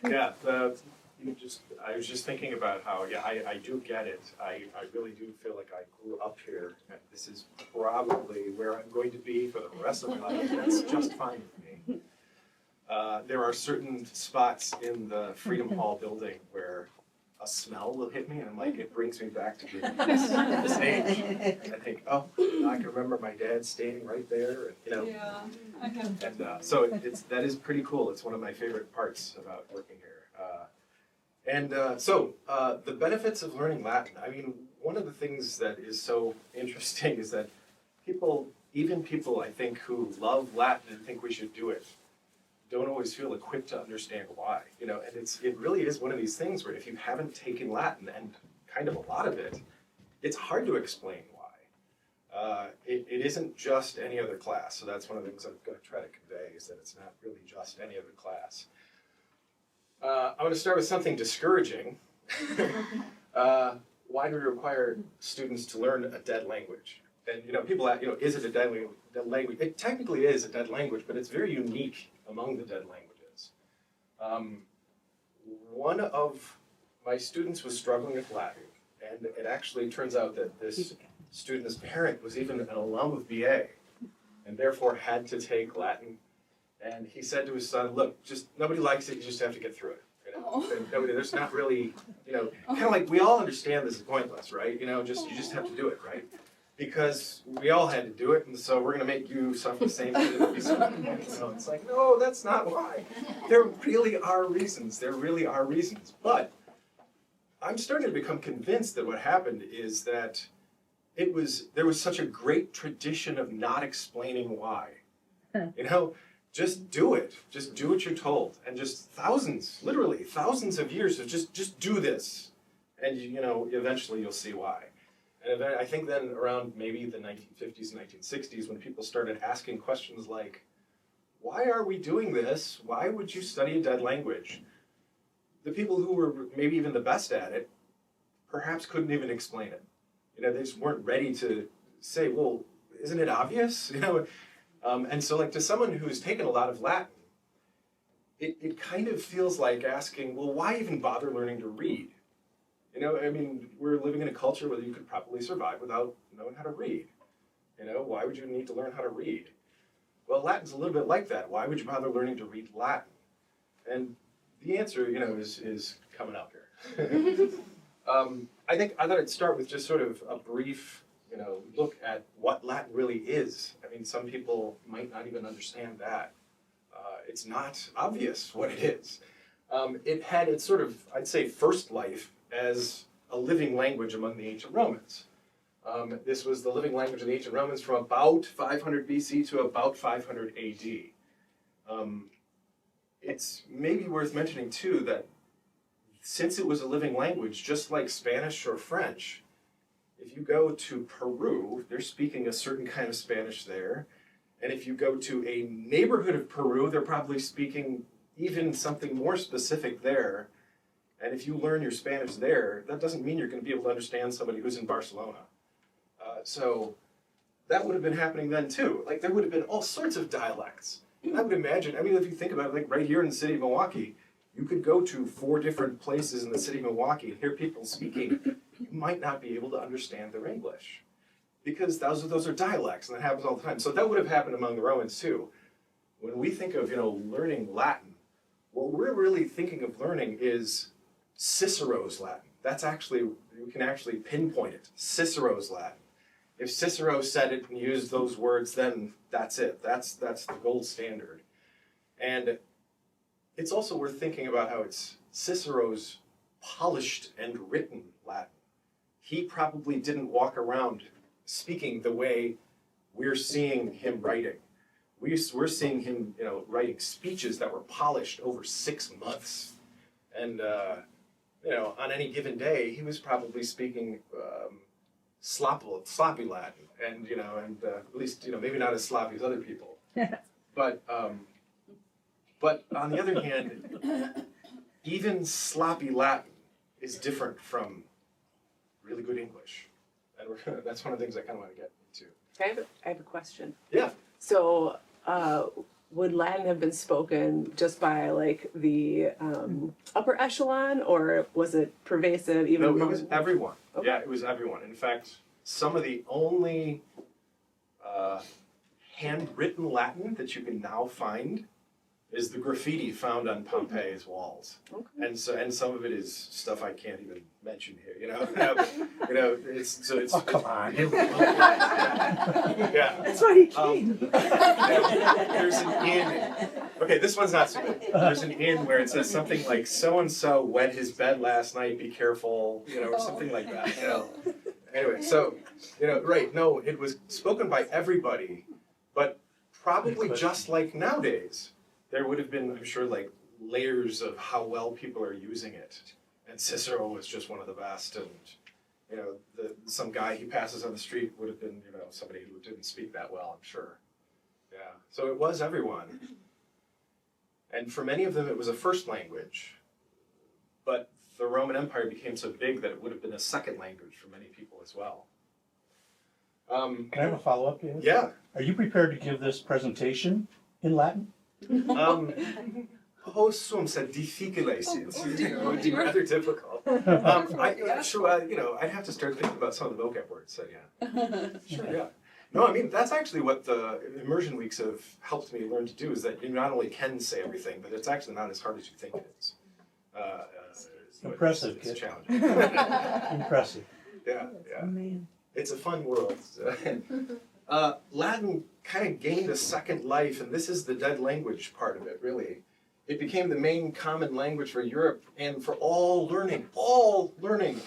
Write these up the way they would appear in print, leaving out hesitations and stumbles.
Yeah, I was just thinking about how, yeah, I do get it. I really do feel like I grew up here. And this is probably where I'm going to be for the rest of my life. That's just fine with me. There are certain spots in the Freedom Hall building where a smell will hit me, and I'm like, it brings me back to this age. And I think, oh, I can remember my dad standing right there, and Yeah, I have. and so that is pretty cool. It's one of my favorite parts about working here. So the benefits of learning Latin. I mean, one of the things that is so interesting is that even people I think who love Latin and think we should do it, don't always feel equipped to understand why. And it really is one of these things where if you haven't taken Latin, and kind of a lot of it, it's hard to explain why. It isn't just any other class, so that's one of the things I'm going to try to convey, is that it's not really just any other class. I'm going to start with something discouraging. Why do we require students to learn a dead language? And people ask, is it a dead language? It technically is a dead language, but it's very unique among the dead languages. One of my students was struggling with Latin, and it actually turns out that this student's parent was even an alum of BA, and therefore had to take Latin. And he said to his son, look, just nobody likes it, you just have to get through it. And there's not really, kind of like we all understand this is pointless, right? You just have to do it, right? Because we all had to do it, and so we're going to make you suffer the same thing that we suffered. It's like, no, that's not why. There really are reasons. There really are reasons. But I'm starting to become convinced that what happened is that there was such a great tradition of not explaining why. Just do it. Just do what you're told. And just literally thousands of years of just do this. And eventually you'll see why. And I think then around maybe the 1950s and 1960s, when people started asking questions like, why are we doing this? Why would you study a dead language? The people who were maybe even the best at it perhaps couldn't even explain it. They just weren't ready to say, well, isn't it obvious? And so to someone who's taken a lot of Latin, it kind of feels like asking, well, why even bother learning to read? We're living in a culture where you could probably survive without knowing how to read. Why would you need to learn how to read? Well, Latin's a little bit like that. Why would you bother learning to read Latin? And the answer, is coming up here. I thought I'd start with just sort of a brief, look at what Latin really is. Some people might not even understand that. It's not obvious what it is. It had its sort of, I'd say, first life as a living language among the ancient Romans. This was the living language of the ancient Romans from about 500 BC to about 500 AD. It's maybe worth mentioning, too, that since it was a living language, just like Spanish or French, if you go to Peru, they're speaking a certain kind of Spanish there. And if you go to a neighborhood of Peru, they're probably speaking even something more specific there. And if you learn your Spanish there, that doesn't mean you're going to be able to understand somebody who's in Barcelona. So that would have been happening then too. There would have been all sorts of dialects. And I would imagine, if you think about it, right here in the city of Milwaukee, you could go to 4 different places in the city of Milwaukee and hear people speaking. You might not be able to understand their English, because those are dialects, and that happens all the time. So that would have happened among the Romans too. When we think of learning Latin, what we're really thinking of learning is Cicero's Latin. That's actually, we can actually pinpoint it. Cicero's Latin. If Cicero said it and used those words, then that's it. That's the gold standard. And it's also worth thinking about how it's Cicero's polished and written Latin. He probably didn't walk around speaking the way we're seeing him writing. We're seeing him, writing speeches that were polished over 6 months. And, on any given day, he was probably speaking sloppy Latin, and at least maybe not as sloppy as other people. But on the other hand, even sloppy Latin is different from really good English, and that's one of the things I kind of want to get into. I have a question. Yeah. So would Latin have been spoken just by like the upper echelon, or was it pervasive even No, it among... was everyone. Okay. Yeah, it was everyone. In fact, some of the only handwritten Latin that you can now find is the graffiti found on Pompeii's walls. Okay. And some of it is stuff I can't even mention here, it's Oh, come on. yeah. That's why he came. There's an inn. Okay, this one's not so good. There's an inn where it says something like so and so wet his bed last night, be careful, or something like that. Anyway, so right, no, it was spoken by everybody, but probably just like nowadays. There would have been, I'm sure, like layers of how well people are using it. And Cicero was just one of the best. And, some guy he passes on the street would have been, somebody who didn't speak that well, I'm sure. Yeah. So it was everyone. And for many of them, it was a first language. But the Roman Empire became so big that it would have been a second language for many people as well. Can I have a follow-up? Yeah. Are you prepared to give this presentation in Latin? Possum said difficile, it would be rather difficult. I'd have to start thinking about some of the vocab words, so yeah. Sure, yeah. No, I mean, that's actually what the immersion weeks have helped me learn to do, is that you not only can say everything, but it's actually not as hard as you think it is. Impressive, it's kid. challenging. Impressive. Yeah, yeah. Oh, man. It's a fun world. Latin kind of gained a second life, and this is the dead language part of it, really. It became the main common language for Europe and for all learning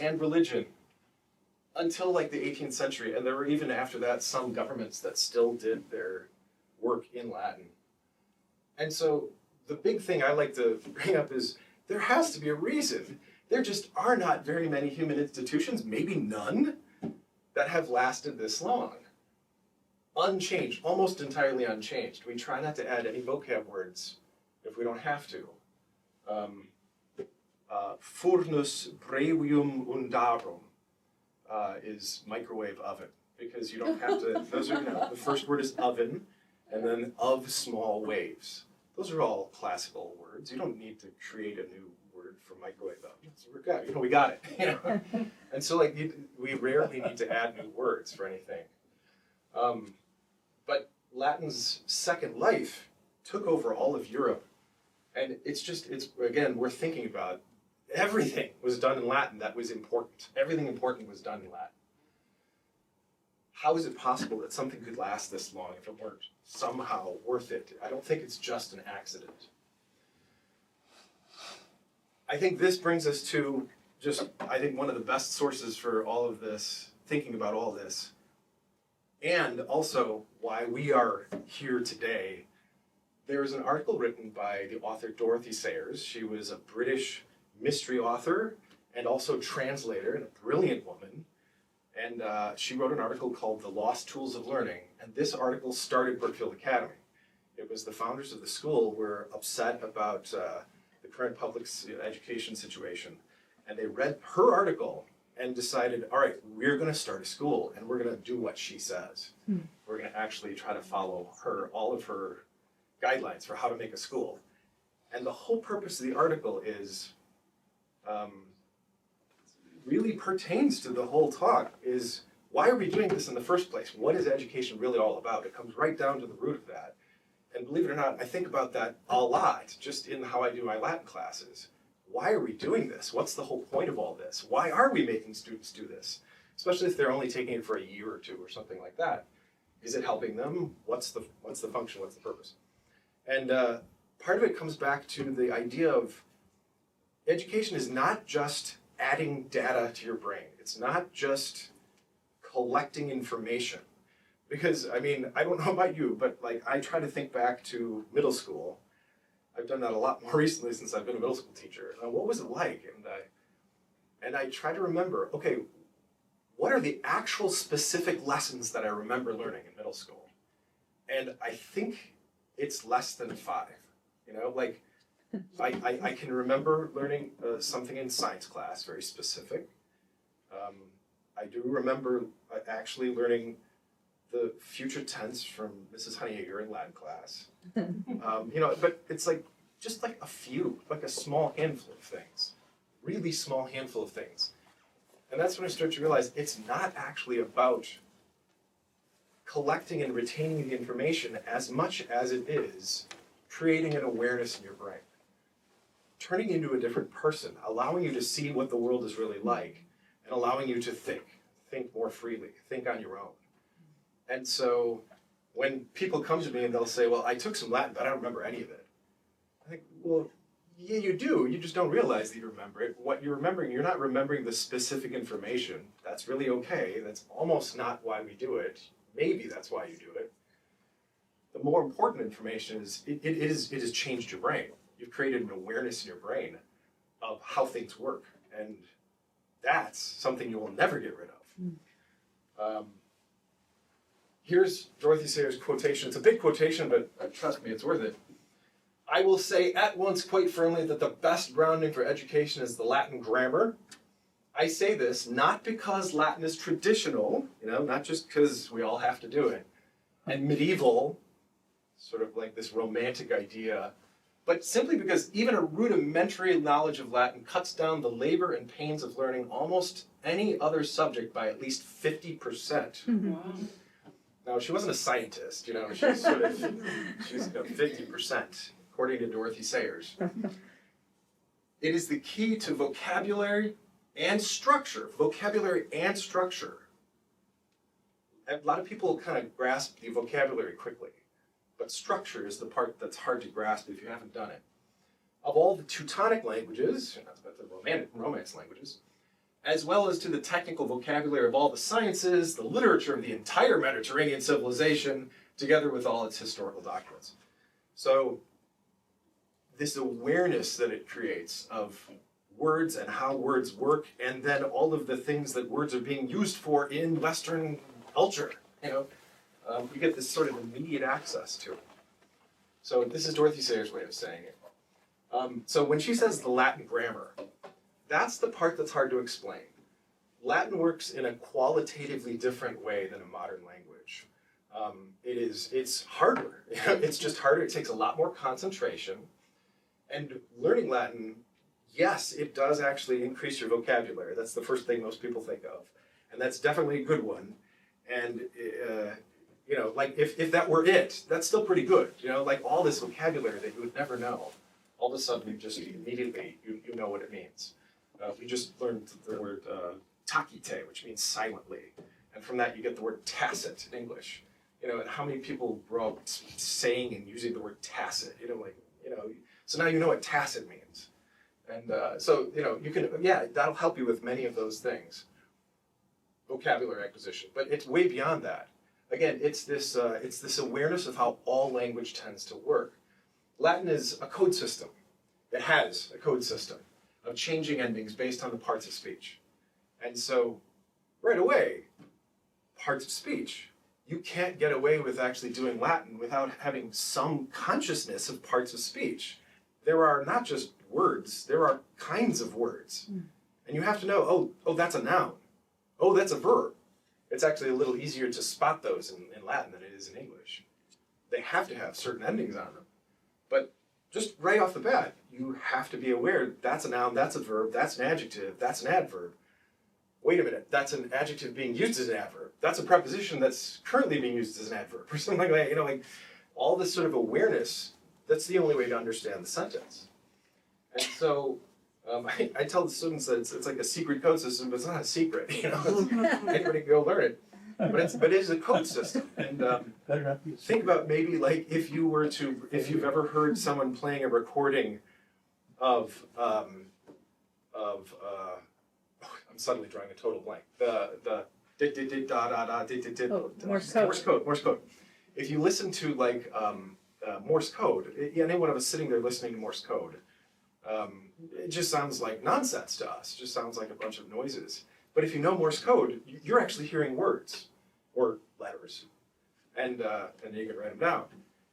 and religion until like the 18th century. And there were even after that some governments that still did their work in Latin. And so the big thing I like to bring up is there has to be a reason. There just are not very many human institutions, maybe none, that have lasted this long. Unchanged, almost entirely unchanged. We try not to add any vocab words if we don't have to. Furnus brevium undarum is microwave oven, because you don't have to, those are, the first word is oven, and then of small waves. Those are all classical words. You don't need to create a new word for microwave oven. So we're good, we got it. And so we rarely need to add new words for anything. But Latin's second life took over all of Europe, and it's again, we're thinking about everything was done in Latin that was important. Everything important was done in Latin. How is it possible that something could last this long if it weren't somehow worth it? I don't think it's just an accident. I think this brings us to one of the best sources for all of this, thinking about all this, and also why we are here today. There's an article written by the author Dorothy Sayers. She was a British mystery author and also translator, and a brilliant woman. And she wrote an article called The Lost Tools of Learning. And this article started Brookfield Academy. It was the founders of the school were upset about the current public education situation. And they read her article and decided, all right, we're going to start a school, and we're going to do what she says. We're going to actually try to follow all of her guidelines for how to make a school. And the whole purpose of the article is, really pertains to the whole talk, is why are we doing this in the first place? What is education really all about? It comes right down to the root of that. And believe it or not, I think about that a lot, just in how I do my Latin classes. Why are we doing this? What's the whole point of all this? Why are we making students do this? Especially if they're only taking it for a year or two or something like that. Is it helping them? What's the function? What's the purpose? And part of it comes back to the idea of education is not just adding data to your brain. It's not just collecting information. Because, I mean, I don't know about you, but I try to think back to middle school. I've done that a lot more recently since I've been a middle school teacher. What was it like? And I try to remember, okay, what are the actual specific lessons that I remember learning in middle school? And I think it's less than 5. I can remember learning something in science class, very specific. I do remember actually learning the future tense from Mrs. Honeyegger in Latin class. You know, but it's like, just like a few, like a small handful of things, really small handful of things. And that's when I start to realize it's not actually about collecting and retaining the information as much as it is creating an awareness in your brain. Turning you into a different person, allowing you to see what the world is really like, and allowing you to think more freely, think on your own. And so when people come to me and they'll say, well, I took some Latin, but I don't remember any of it. I think, well, yeah, you do. You just don't realize that you remember it. What you're remembering, you're not remembering the specific information. That's really okay. That's almost not why we do it. Maybe that's why you do it. The more important information is it has changed your brain. You've created an awareness in your brain of how things work. And that's something you will never get rid of. Here's Dorothy Sayers' quotation. It's a big quotation, but trust me, it's worth it. I will say at once quite firmly that the best grounding for education is the Latin grammar. I say this not because Latin is traditional, you know, not just because we all have to do it, and medieval, sort of like this romantic idea, but simply because even a rudimentary knowledge of Latin cuts down the labor and pains of learning almost any other subject by at least 50%. Wow. Now, she wasn't a scientist, you know, she's sort of, she's 50%, according to Dorothy Sayers. It is the key to vocabulary and structure. Vocabulary and structure. A lot of people kind of grasp the vocabulary quickly, but structure is the part that's hard to grasp if you haven't done it. Of all the Teutonic languages, the Romance languages, as well as to the technical vocabulary of all the sciences, the literature of the entire Mediterranean civilization, together with all its historical documents. So, this awareness that it creates of words and how words work, and then all of the things that words are being used for in Western culture, you know, you get this sort of immediate access to it. So this is Dorothy Sayers' way of saying it. So when she says the Latin grammar, that's the part that's hard to explain. Latin works in a qualitatively different way than a modern language. It's harder. It's just harder. It takes a lot more concentration. And learning Latin, yes, it does actually increase your vocabulary. That's the first thing most people think of. And that's definitely a good one. And, you know, like if that were it, that's still pretty good. You know, like all this vocabulary that you would never know, all of a sudden you just immediately, you know what it means. We just learned the word takite, which means silently. And from that you get the word tacit in English. You know, and how many people grow up saying and using the word tacit, you know, like, you know, so now you know what tacit means. And so, you know, you can, yeah, that'll help you with many of those things. Vocabulary acquisition, but it's way beyond that. Again, it's this awareness of how all language tends to work. Latin is a code system. It has a code system of changing endings based on the parts of speech. And so, right away, parts of speech, you can't get away with actually doing Latin without having some consciousness of parts of speech. There are not just words, there are kinds of words. And you have to know, oh, that's a noun. Oh, that's a verb. It's actually a little easier to spot those in Latin than it is in English. They have to have certain endings on them. But just right off the bat, you have to be aware that's a noun, that's a verb, that's an adjective, that's an adverb. Wait a minute, that's an adjective being used as an adverb. That's a preposition that's currently being used as an adverb, or something like that. You know, like all this sort of awareness, that's the only way to understand the sentence. And so I tell the students that it's like a secret code system, but it's not a secret. You know, anybody can go learn it. But it is a code system. And think about maybe like if you've ever heard someone playing a recording of I'm suddenly drawing a total blank. Morse code. If you listen to like Morse code, any one of us sitting there listening to Morse code, it just sounds like nonsense to us. It just sounds like a bunch of noises. But if you know Morse code, you're actually hearing words or letters, and you can write them down.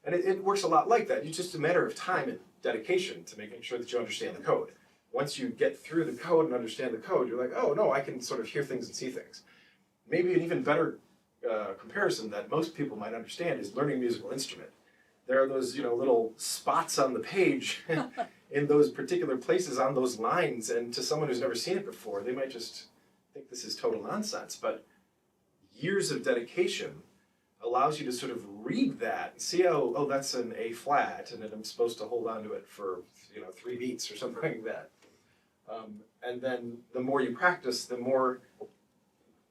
And it works a lot like that. It's just a matter of time and dedication to making sure that you understand the code. Once you get through the code and understand the code, you're like, oh no, I can sort of hear things and see things. Maybe an even better comparison that most people might understand is learning a musical instrument. There are those, little spots on the page in those particular places on those lines, and to someone who's never seen it before, they might just think this is total nonsense. But years of dedication allows you to sort of read that and see, oh, that's an A flat, and then I'm supposed to hold on to it for 3 beats or something like that. And then the more you practice, the more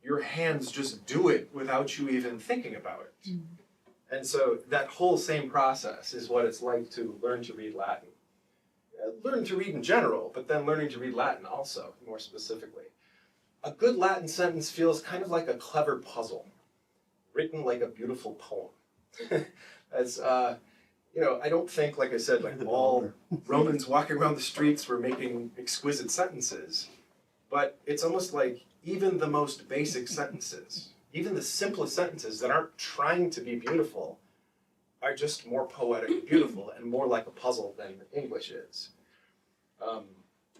your hands just do it without you even thinking about it. Mm. And so that whole same process is what it's like to learn to read Latin. Learn to read in general, but then learning to read Latin also, more specifically. A good Latin sentence feels kind of like a clever puzzle, written like a beautiful poem. As I don't think, like I said, like all Romans walking around the streets were making exquisite sentences, but it's almost like even the most basic sentences, even the simplest sentences that aren't trying to be beautiful, are just more poetic and beautiful and more like a puzzle than English is.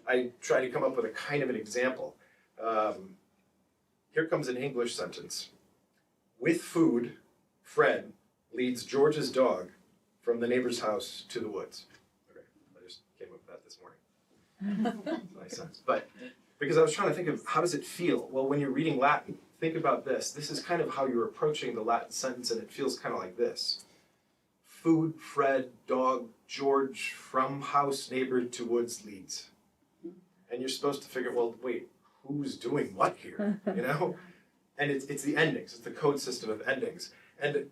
I try to come up with a kind of an example. Here comes an English sentence. With food, Fred leads George's dog from the neighbor's house to the woods. Okay, I just came up with that this morning. Nice sense. But because I was trying to think of how does it feel? Well, when you're reading Latin, think about this. This is kind of how you're approaching the Latin sentence, and it feels kind of like this. Food, Fred, dog, George, from house, neighbor to woods leads. And you're supposed to figure, well, wait, who's doing what here? And it's the endings. It's the code system of endings. And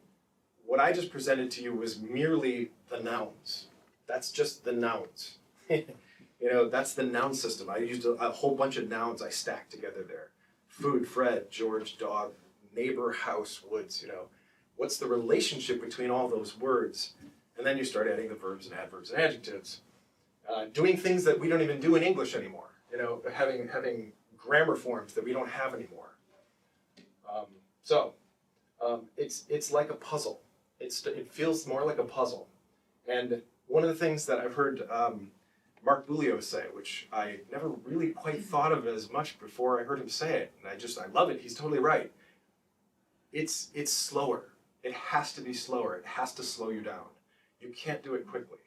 what I just presented to you was merely the nouns. That's just the nouns. That's the noun system. I used a whole bunch of nouns I stacked together there. Food, Fred, George, dog, neighbor, house, woods, What's the relationship between all those words? And then you start adding the verbs and adverbs and adjectives. Doing things that we don't even do in English anymore. Having grammar forms that we don't have anymore. It's like a puzzle. It feels more like a puzzle. And one of the things that I've heard Mark Bulio say, which I never really quite thought of as much before I heard him say it, and I love it, he's totally right. It's slower. It has to be slower. It has to slow you down. You can't do it quickly.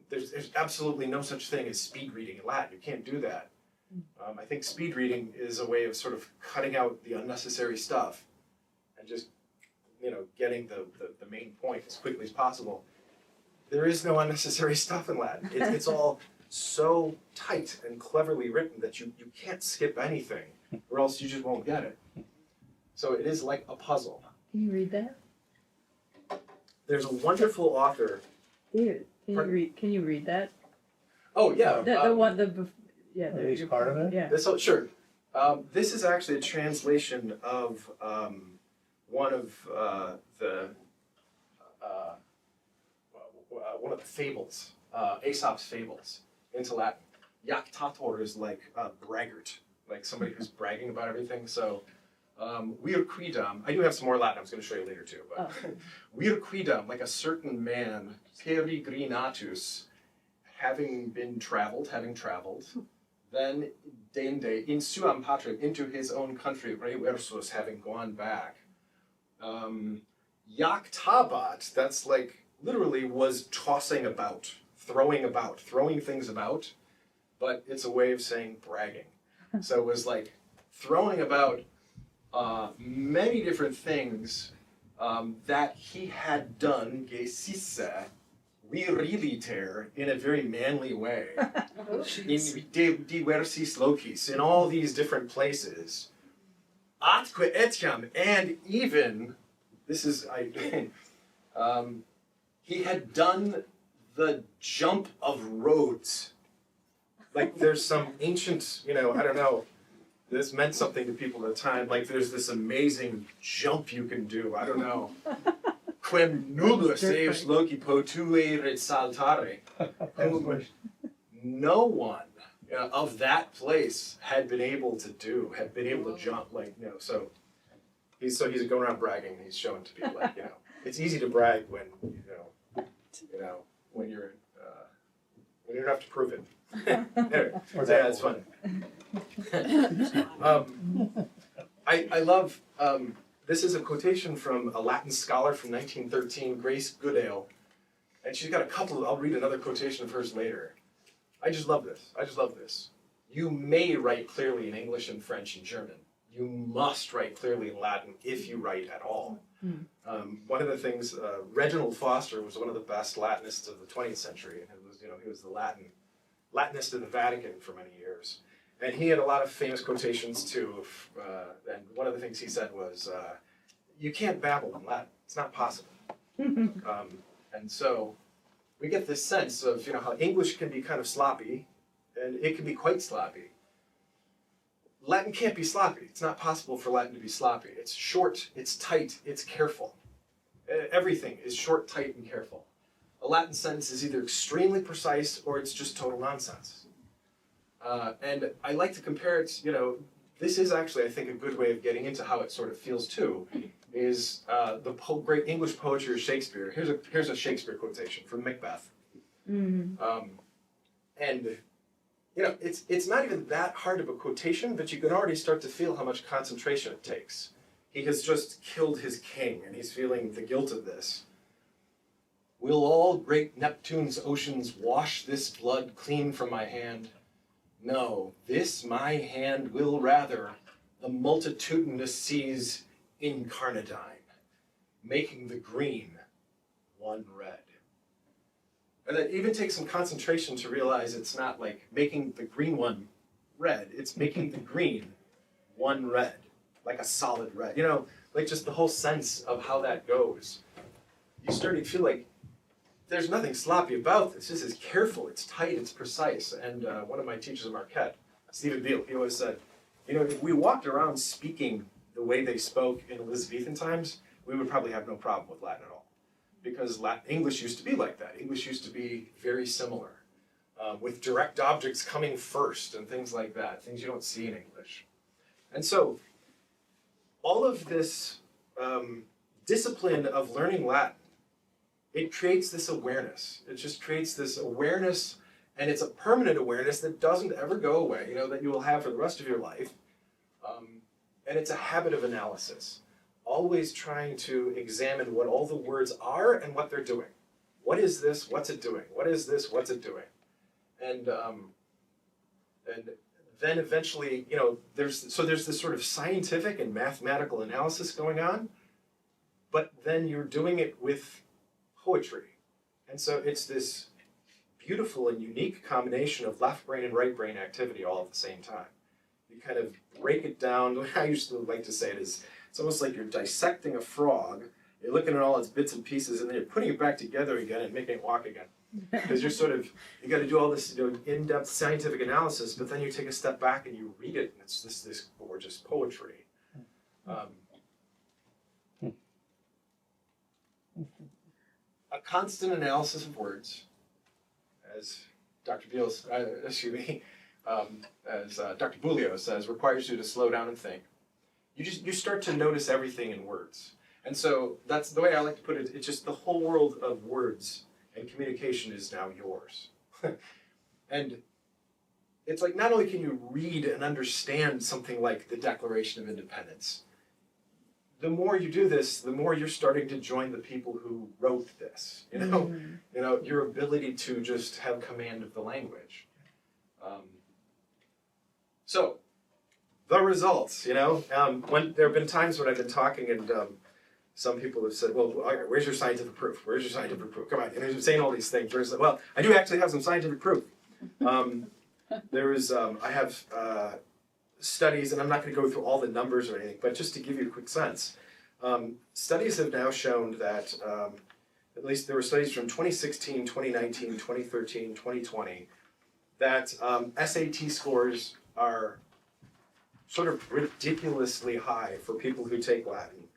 There's absolutely no such thing as speed reading in Latin. You can't do that. I think speed reading is a way of sort of cutting out the unnecessary stuff and just, getting the main point as quickly as possible. There is no unnecessary stuff in Latin. It's all so tight and cleverly written that you can't skip anything, or else you just won't get it. So it is like a puzzle. Can you read that? There's a wonderful author. Dude, can you read that? Oh yeah. At least part of it? Yeah. Sure. This is actually a translation of one of the fables, Aesop's fables, into Latin. Jactator is like a braggart, like somebody who's bragging about everything. So, vir quidam, I do have some more Latin I was going to show you later too, but vir quidam, like a certain man, peregrinatus, having traveled, then dende in suam patrem, into his own country, reversus, having gone back. Jactabat, that's like, literally was tossing about, throwing things about, but it's a way of saying bragging. So it was like throwing about many different things that he had done, gesisse, viriliter, in a very manly way, in diversis locis, in all these different places, atque etiam, and even, this is, he had done the jump of roads. Like there's some ancient, I don't know, this meant something to people at the time, like there's this amazing jump you can do, I don't know. Quem nullus eus loci potuere saltare. No one of that place had been able to jump, so he's going around bragging and he's showing to people, like, it's easy to brag when, when you don't have to prove it. Anyway, yeah, it's fun. I love this is a quotation from a Latin scholar from 1913, Grace Goodale. And she's got a couple, I'll read another quotation of hers later. I just love this. I just love this. You may write clearly in English and French and German. You must write clearly in Latin if you write at all. One of the things, Reginald Foster was one of the best Latinists of the 20th century. And it was, he was the Latinist of the Vatican for many years. And he had a lot of famous quotations too. And one of the things he said was, you can't babble in Latin. It's not possible. And so we get this sense of how English can be kind of sloppy, and it can be quite sloppy. Latin can't be sloppy. It's not possible for Latin to be sloppy. It's short, it's tight, it's careful. Everything is short, tight, and careful. A Latin sentence is either extremely precise or it's just total nonsense. And I like to compare it, this is actually, I think, a good way of getting into how it sort of feels too, is the great English poetry of Shakespeare. Here's a Shakespeare quotation from Macbeth. And it's not even that hard of a quotation, but you can already start to feel how much concentration it takes. He has just killed his king, and he's feeling the guilt of this. Will all great Neptune's oceans wash this blood clean from my hand? No, this my hand will rather the multitudinous seas incarnadine, making the green one red. And it even takes some concentration to realize it's not like making the green one red, it's making the green one red, like a solid red. Like just the whole sense of how that goes. You start to feel like there's nothing sloppy about this. This is careful, it's tight, it's precise. And one of my teachers at Marquette, Stephen Beale, he always said, if we walked around speaking the way they spoke in Elizabethan times, we would probably have no problem with Latin at all. Because English used to be like that. English used to be very similar, with direct objects coming first and things like that, things you don't see in English. And so, all of this discipline of learning Latin, it creates this awareness. It just creates this awareness, and it's a permanent awareness that doesn't ever go away, that you will have for the rest of your life. And it's a habit of analysis. Always trying to examine what all the words are and what they're doing. What is this? What's it doing? What is this? What's it doing? And then eventually, there's this sort of scientific and mathematical analysis going on, but then you're doing it with poetry. And so it's this beautiful and unique combination of left brain and right brain activity all at the same time. You kind of break it down. The way I used to like to say it is, it's almost like you're dissecting a frog, you're looking at all its bits and pieces, and then you're putting it back together again and making it walk again. Because you got to do all this in-depth scientific analysis, but then you take a step back and you read it, and it's this gorgeous poetry. A constant analysis of words, as Dr. Bulio says, requires you to slow down and think. You start to notice everything in words. And so that's the way I like to put it. It's just the whole world of words and communication is now yours. And it's like not only can you read and understand something like the Declaration of Independence, the more you do this, the more you're starting to join the people who wrote this. Your ability to just have command of the language. So, the results, when there have been times when I've been talking and some people have said, well, where's your scientific proof? Where's your scientific proof? Come on, and they're saying all these things. Well, I do actually have some scientific proof. I have studies, and I'm not going to go through all the numbers or anything, but just to give you a quick sense. Studies have now shown that, at least there were studies from 2016, 2019, 2013, 2020, that SAT scores are sort of ridiculously high for people who take Latin.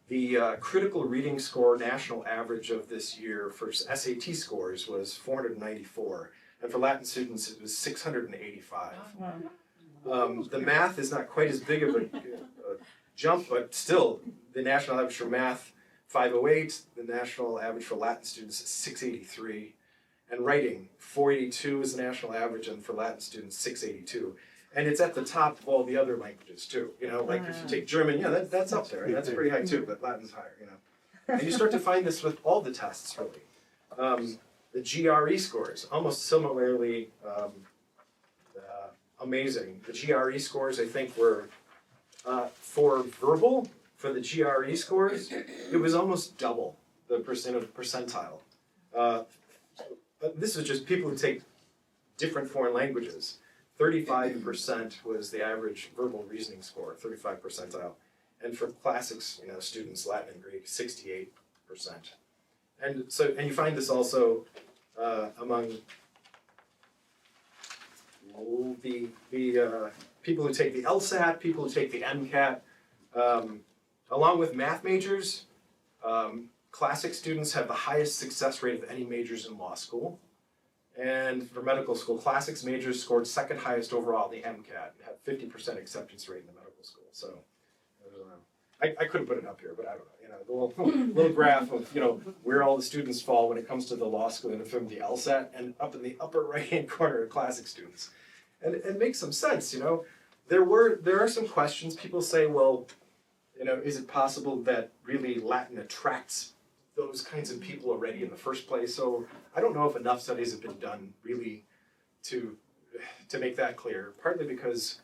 The critical reading score national average of this year for SAT scores was 494, and for Latin students it was 685. Wow. The math is not quite as big of a jump, but still, the national average for math, 508, the national average for Latin students is 683, and writing, 482 is the national average, and for Latin students, 682. And it's at the top of all the other languages too. You know, like if you take German, yeah, that's up there, and that's pretty high too, but Latin's higher, you know. And you start to find this with all the tests, really. The GRE scores, almost similarly amazing. The GRE scores, I think, were for verbal, for the GRE scores, it was almost double the percentile. But this is just people who take different foreign languages. 35% was the average verbal reasoning score, 35 percentile. And for classics, you know, students, Latin and Greek, 68%. And you find this also among the people who take the LSAT, people who take the MCAT, along with math majors. Classic students have the highest success rate of any majors in law school. And for medical school, classics majors scored second highest overall in the MCAT and had 50% acceptance rate in the medical school. So I couldn't put it up here, but I don't know. You know, the little graph of, you know, where all the students fall when it comes to the law school and from the LSAT, and up in the upper right-hand corner are classic students. And it makes some sense, you know. There are some questions. People say, well, you know, is it possible that really Latin attracts those kinds of people already in the first place? So I don't know if enough studies have been done really to make that clear, partly because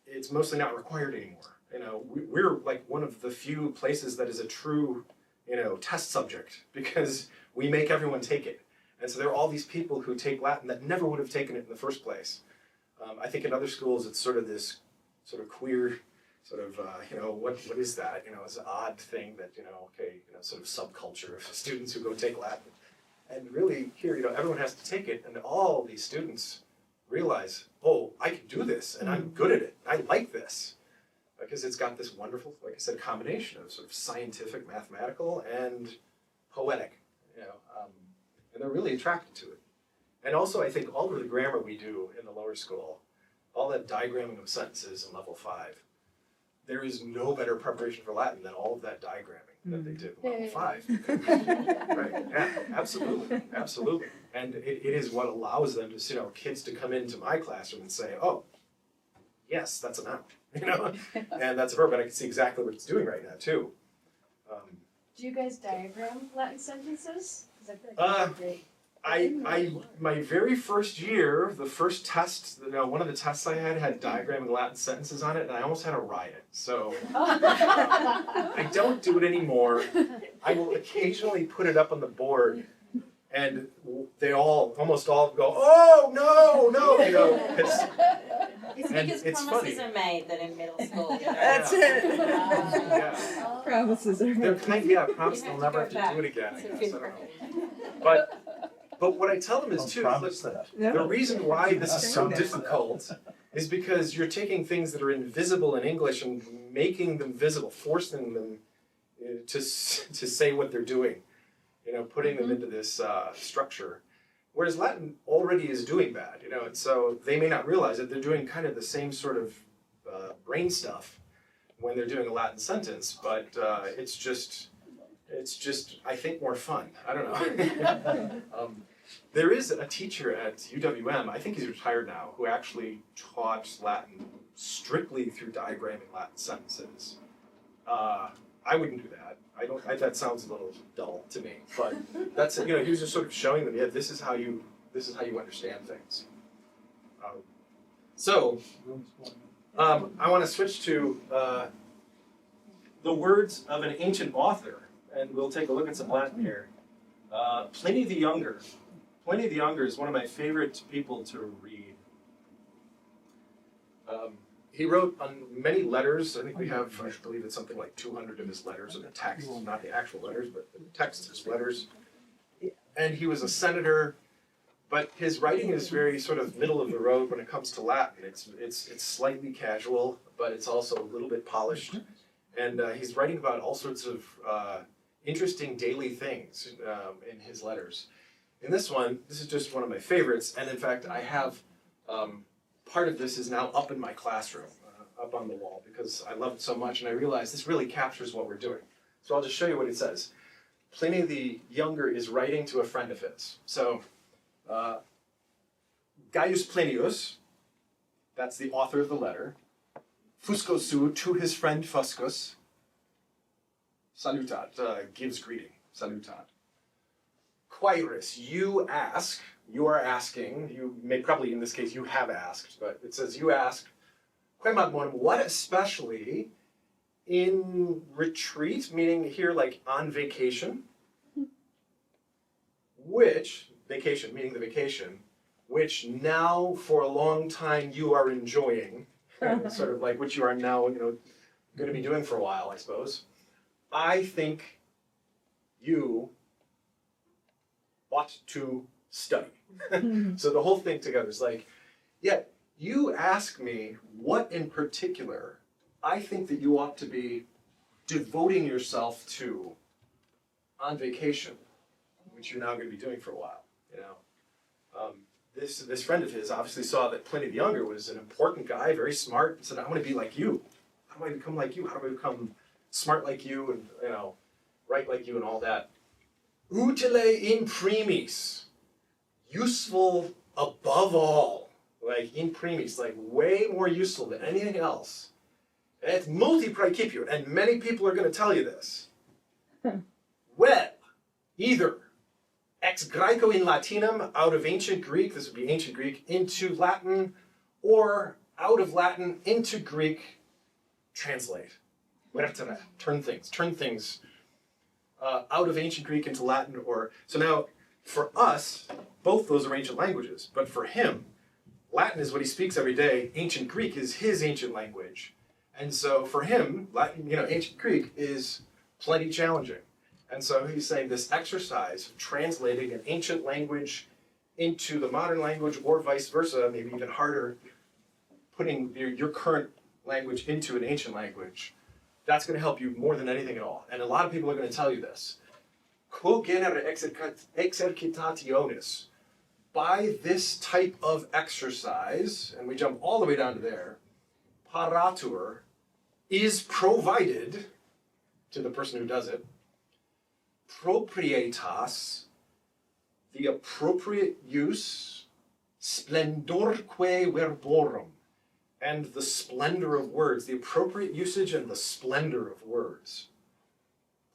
it's mostly not required anymore. You know, we're like one of the few places that is a true, you know, test subject, because we make everyone take it. And so there are all these people who take Latin that never would have taken it in the first place. I think in other schools it's sort of this sort of queer, sort of, you know, what is that? You know, it's an odd thing that, you know, okay, you know, sort of subculture of students who go take Latin. And really here, you know, everyone has to take it, and all these students realize, oh, I can do this, and I'm good at it. I like this. Because it's got this wonderful, like I said, combination of sort of scientific, mathematical, and poetic, you know, and they're really attracted to it. And also, I think all of the grammar we do in the lower school, all that diagramming of sentences in level 5, there is no better preparation for Latin than all of that diagramming that they did in level 5. Right? Yeah, absolutely, absolutely. And it is what allows them to, you know, kids to come into my classroom and say, oh, yes, that's a noun. You know, and that's a verb, and I can see exactly what it's doing right now too. Do you guys diagram Latin sentences? Because I feel like that's great. My very first year, the first test, you know, one of the tests I had diagramming Latin sentences on it, and I almost had a riot. So I don't do it anymore. I will occasionally put it up on the board, and they almost all go, oh no, you know. It's And because it's promises funny. are made that in middle school. That's it. Yeah. Promises are They're made. promise they'll never have to do it again. I guess. I don't know. But what I tell them is Don't too, promise that. the reason why this is so difficult is because you're taking things that are invisible in English and making them visible, forcing them to say what they're doing, you know, putting them into this structure. Whereas Latin already is doing that, you know, and so they may not realize that they're doing kind of the same sort of brain stuff when they're doing a Latin sentence, but it's just, I think, more fun. I don't know. There is a teacher at UWM, I think he's retired now, who actually taught Latin strictly through diagramming Latin sentences. I wouldn't do that. That sounds a little dull to me, but that's, you know, he was just sort of showing them, yeah, this is how you understand things. I want to switch to the words of an ancient author, and we'll take a look at some Latin here. Pliny the Younger. Pliny the Younger is one of my favorite people to read. He wrote on many letters. I think we have, I believe it's something like 200 of his letters, of the text, not the actual letters, but the text of his letters. And he was a senator, but his writing is very sort of middle of the road when it comes to Latin. It's slightly casual, but it's also a little bit polished. And he's writing about all sorts of interesting daily things in his letters. In this one, this is just one of my favorites, and in fact, I have part of this is now up in my classroom, up on the wall, because I love it so much, and I realize this really captures what we're doing. So I'll just show you what it says. Pliny the Younger is writing to a friend of his. So, Gaius Plinius that's the author of the letter. Fuscosu, to his friend Fuscus, salutat, gives greeting, salutat. Quaeris, you ask, you are asking, you may probably in this case you have asked, but it says you ask, quemat bonum, what especially in retreat, meaning here like on vacation, which, vacation, meaning the vacation, which now for a long time you are enjoying, sort of like which you are now, going to be doing for a while, I suppose. I think you ought to study. So the whole thing together is like, yeah, you ask me what in particular I think that you ought to be devoting yourself to on vacation, which you're now going to be doing for a while, This friend of his obviously saw that Pliny the Younger was an important guy, very smart, and said, I want to be like you. How do I become like you? How do I become smart like you and, right like you and all that? Utile in primis, useful above all, like in primis, like way more useful than anything else. Et multi praecipiunt, and many people are going to tell you this. Well, either ex Graeco in Latinum, out of ancient Greek, this would be ancient Greek, into Latin, or out of Latin into Greek, translate. Vertere, turn things out of ancient Greek into Latin, or, so now, for us, both those are ancient languages, but for him, Latin is what he speaks every day, ancient Greek is his ancient language. And so for him, Latin, ancient Greek is plenty challenging. And so he's saying this exercise of translating an ancient language into the modern language, or vice versa, maybe even harder, putting your current language into an ancient language, that's going to help you more than anything at all. And a lot of people are going to tell you this. Quo genere exercitationis, by this type of exercise, and we jump all the way down to there, paratur is provided to the person who does it, proprietas, the appropriate use, splendorque verborum, and the splendor of words, the appropriate usage and the splendor of words.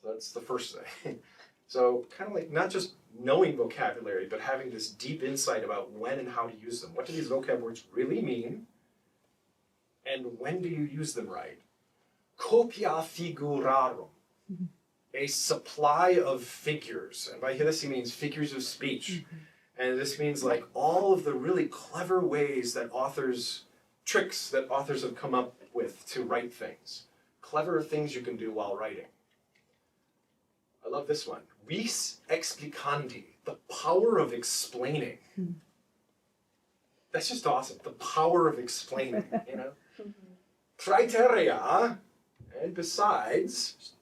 So that's the first thing. So kind of like not just knowing vocabulary, but having this deep insight about when and how to use them. What do these vocab words really mean? And when do you use them right? Copia figurarum, a supply of figures. And by this he means figures of speech. And this means like all of the really clever ways that tricks that authors have come up with to write things. Clever things you can do while writing. I love this one. Vis explicandi, the power of explaining. That's just awesome. The power of explaining, Praeterea, and besides,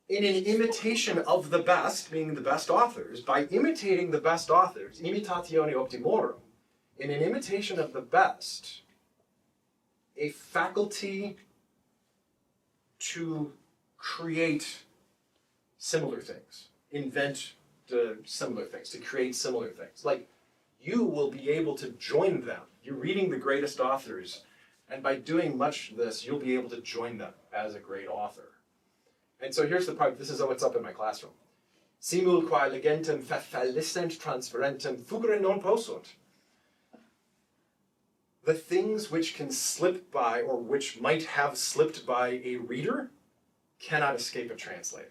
in an imitation of the best, meaning the best authors, by imitating the best authors, imitatione optimorum, in an imitation of the best, a faculty to create similar things, invent similar things, to create similar things. Like, you will be able to join them. You're reading the greatest authors, and by doing much of this, you'll be able to join them as a great author. And so here's the part, this is what's up in my classroom. Simul quae legentem fallissent transferentem fugere non possunt. The things which can slip by, or which might have slipped by a reader, cannot escape a translator.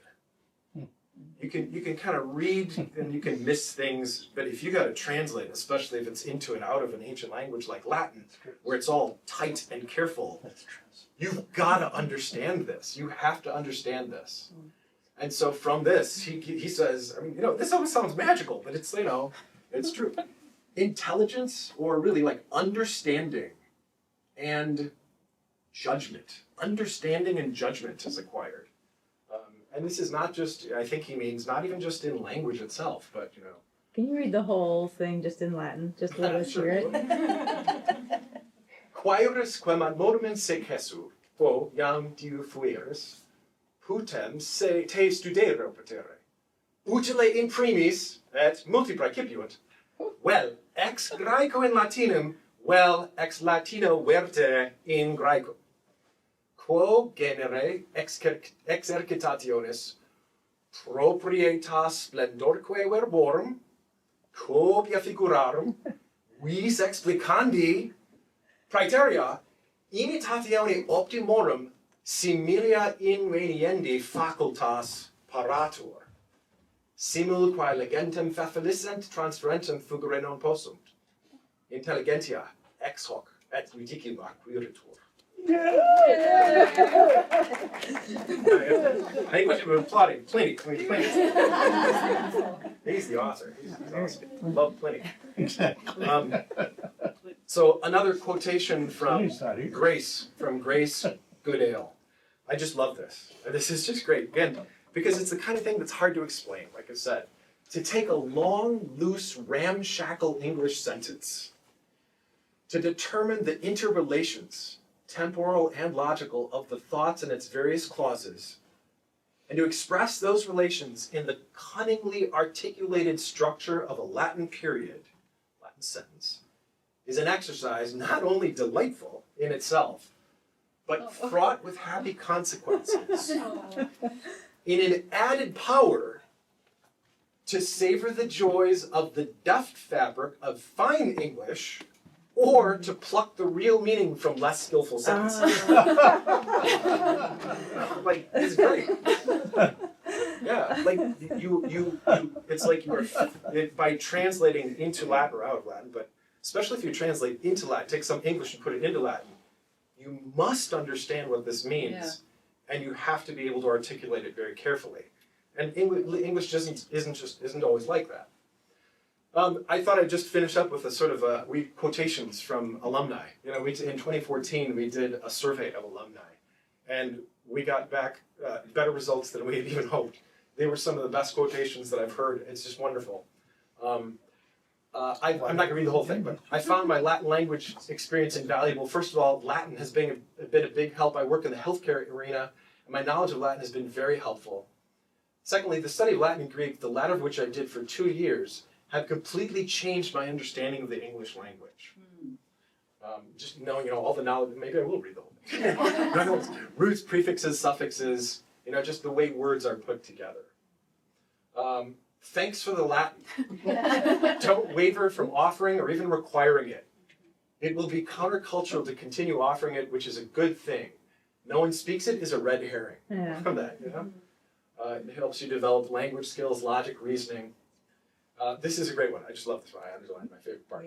You can kind of read and you can miss things, but if you got to translate, especially if it's into and out of an ancient language like Latin, where it's all tight and careful, you've got to understand this. You have to understand this. And so from this, he says, this almost sounds magical, but it's, it's true. Intelligence, or really like understanding and judgment. Understanding and judgment is acquired. And this is not just, I think he means not even just in language itself, but, Can you read the whole thing just in Latin? Just to let us hear it. Quaeris quem ad modum sequesu, quo iam diu fueris, putem se te studere patere. Utile in primis, et multi praecipiunt. Well, ex Graeco in Latinum, Vel ex Latino verte in Graecum, quo genere exercitationis proprietas splendorque verborum, copia figurarum, vis explicandi praeterea imitatione optimorum similia inveniendi facultas paratur, simul quae legentem fafelicent transferentum fugere non possunt, intelligentia ex hoc et ridiculum quiritur. I think we should be applauding Pliny. He's the author. He's awesome. Love Pliny. So another quotation from Please, not here. Grace Goodale. I just love this. This is just great. Again, because it's the kind of thing that's hard to explain, like I said. To take a long, loose, ramshackle English sentence, to determine the interrelations, temporal and logical, of the thoughts in its various clauses, and to express those relations in the cunningly articulated structure of a Latin period, Latin sentence, is an exercise not only delightful in itself, but fraught with happy consequences, in an added power to savor the joys of the deft fabric of fine English, or to pluck the real meaning from less skillful sentences. Like, it's great. Yeah, like you it's like you are, by translating into Latin or out of Latin, but especially if you translate into Latin, take some English and put it into Latin, you must understand what this means, and you have to be able to articulate it very carefully. And English isn't always like that. I thought I'd just finish up with a sort of quotations from alumni. You know, in 2014 we did a survey of alumni, and we got back better results than we had even hoped. They were some of the best quotations that I've heard. It's just wonderful. I'm not going to read the whole thing, but I found my Latin language experience invaluable. First of all, Latin has been a big help. I work in the healthcare arena, and my knowledge of Latin has been very helpful. Secondly, the study of Latin and Greek, the latter of which I did for 2 years, have completely changed my understanding of the English language. Just knowing, all the knowledge, maybe I will read the whole thing. Roots, prefixes, suffixes, just the way words are put together. Thanks for the Latin. Don't waver from offering or even requiring it. It will be countercultural to continue offering it, which is a good thing. No one speaks it is a red herring. From that, it helps you develop language skills, logic, reasoning. This is a great one. I just love this one. I underlined my favorite part.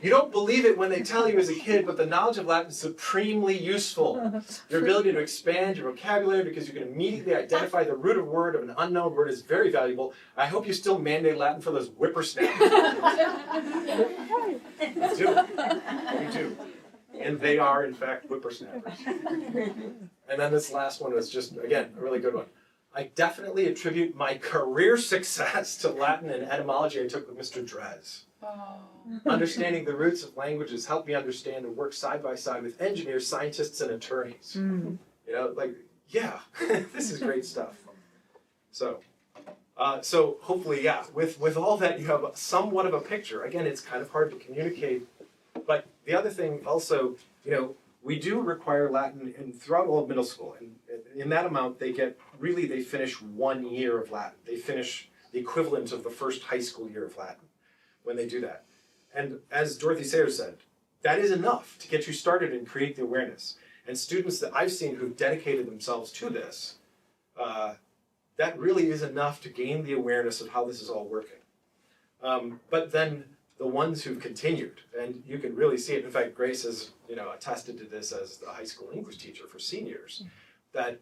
You don't believe it when they tell you as a kid, but the knowledge of Latin is supremely useful. Your ability to expand your vocabulary because you can immediately identify the root of word of an unknown word is very valuable. I hope you still mandate Latin for those whippersnappers. We do. And they are, in fact, whippersnappers. And then this last one was just, again, a really good one. I definitely attribute my career success to Latin and etymology I took with Mr. Drez. Understanding the roots of languages helped me understand and work side by side with engineers, scientists, and attorneys. This is great stuff. So hopefully, with all that, you have somewhat of a picture. Again, it's kind of hard to communicate, but the other thing also, we do require Latin throughout all of middle school, and in that amount, they finish 1 year of Latin. They finish the equivalent of the first high school year of Latin when they do that. And as Dorothy Sayers said, that is enough to get you started and create the awareness. And students that I've seen who've dedicated themselves to this, that really is enough to gain the awareness of how this is all working. But then the ones who've continued, and you can really see it. In fact, Grace has attested to this as the high school English teacher for seniors, that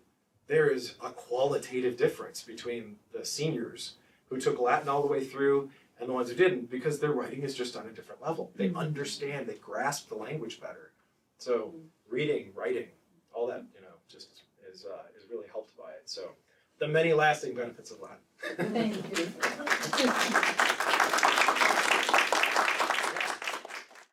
there is a qualitative difference between the seniors who took Latin all the way through and the ones who didn't, because their writing is just on a different level. They understand, they grasp the language better. So reading, writing, all that, just is really helped by it. So the many lasting benefits of Latin. Thank you.